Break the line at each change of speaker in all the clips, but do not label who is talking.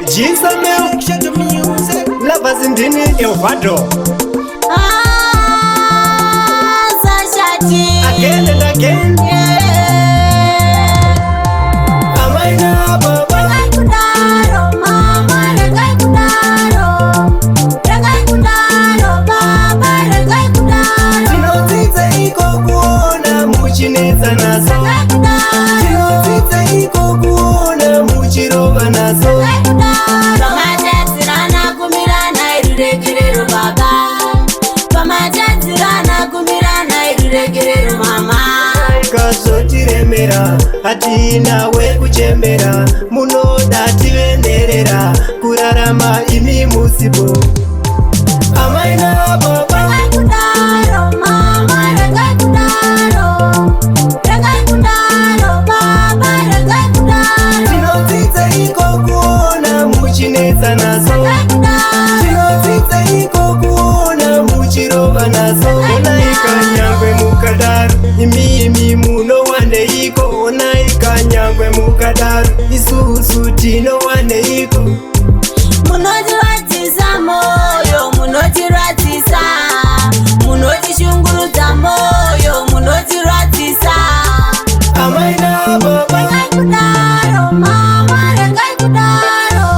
Giselle, shut the music. Lovers in Dini, Elvado.
Sashati.
Again and again. Amaina Baba.
Ragai kudaro, mama, ragai kudaro. Ragai kudaro, baba, ragai kudaro.
Tinotita iko kuona muchineza nazo.
Ragai kudaro.
Tinotita iko kuona muchirova nazo.
Ragai kudaro. Pamajatirana kumirana iruregerero baba. Pamajatirana kumirana iruregerero mama.
Kazotiremera hatina we kuchemera munoda tivenerera kurarama imi musibo. Amaina Baba.
Ragai kudaro, mama, ragai kudaro. Ragai kudaro, baba, ragai kudaro.
Tinotita iko kuona muchineza nazo.
Ragai kudaro.
Tinotita iko kuona muchirova nazo. Onaika nyangwe mukadaru imi muno wane iko. Onaika nyangwe mukadaru isusu tino wane iko.
Munotiratisa moyo, munotiratisa. Munotishungurudza moyo, munotiratisa.
Amaina Baba.
Ragai kudaro, mama, ragai kudaro.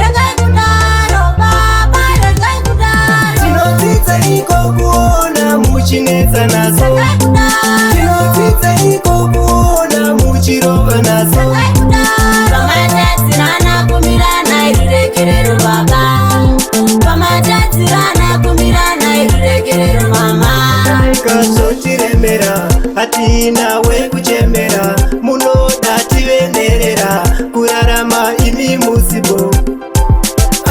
Ragai kudaro, baba, ragai kudaro.
Tinotita iko kuona muchineza nazo.
Ragai kudaro.
Tinotita iko kuona muchirova nazo.
Ragai kudaro. Pamajatirana kumirana iruregerero baba. Pamajatirana kumirana iruregerero mama.
Kazotiremera hatina we kuchemera munoda tivenerera kurarama imi musibo.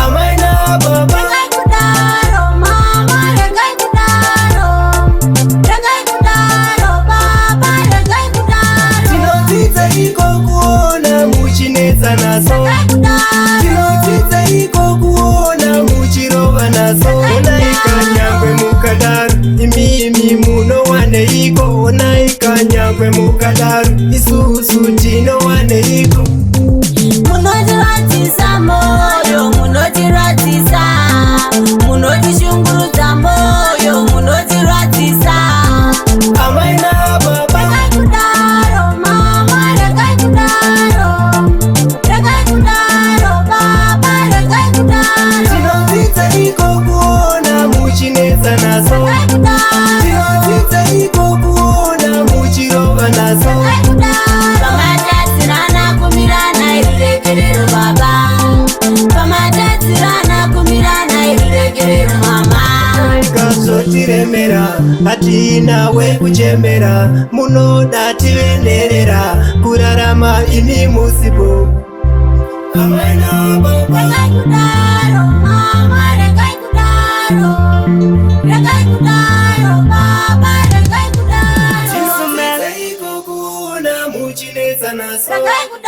Amaina Baba.
Ragai kudaro, mama, ragai kudaro. Ragai kudaro, baba, ragai kudaro.
Tinotita iko kuona muchineza nazo.
Ragai kudaro.
Tinotita iko kuona muchirova nazo. Onaika nyangwe mukadaru imi muno wane iko. Onaika nyangwe mukadaru isusu tino wane iko.
Munotiratisa moyo, munotiratisa. Munotishungurudza moyo, munotiratisa.
Amaina Baba.
Ragai kudaro, mama, ragai kudaro. Ragai kudaro, baba, ragai kudaro.
Tinotita iko kuona muchineza nazo.
Ragai kudaro.
Tinotita iko kuona muchirova nazo.
Ragai kudaro. Pamajatirana kumirana iruregerero baba. Pamajatirana kumirana iruregerero mama.
Kazotiremera hatina we kuchemera munoda tivenerera kurarama imi musibo. Amaina Baba.
Ragai kudaro, mama, ragai kudaro. Ragai kudaro, baba, ragai kudaro.
Tinotita iko kuona muchineza nazo.
Ragai kudaro.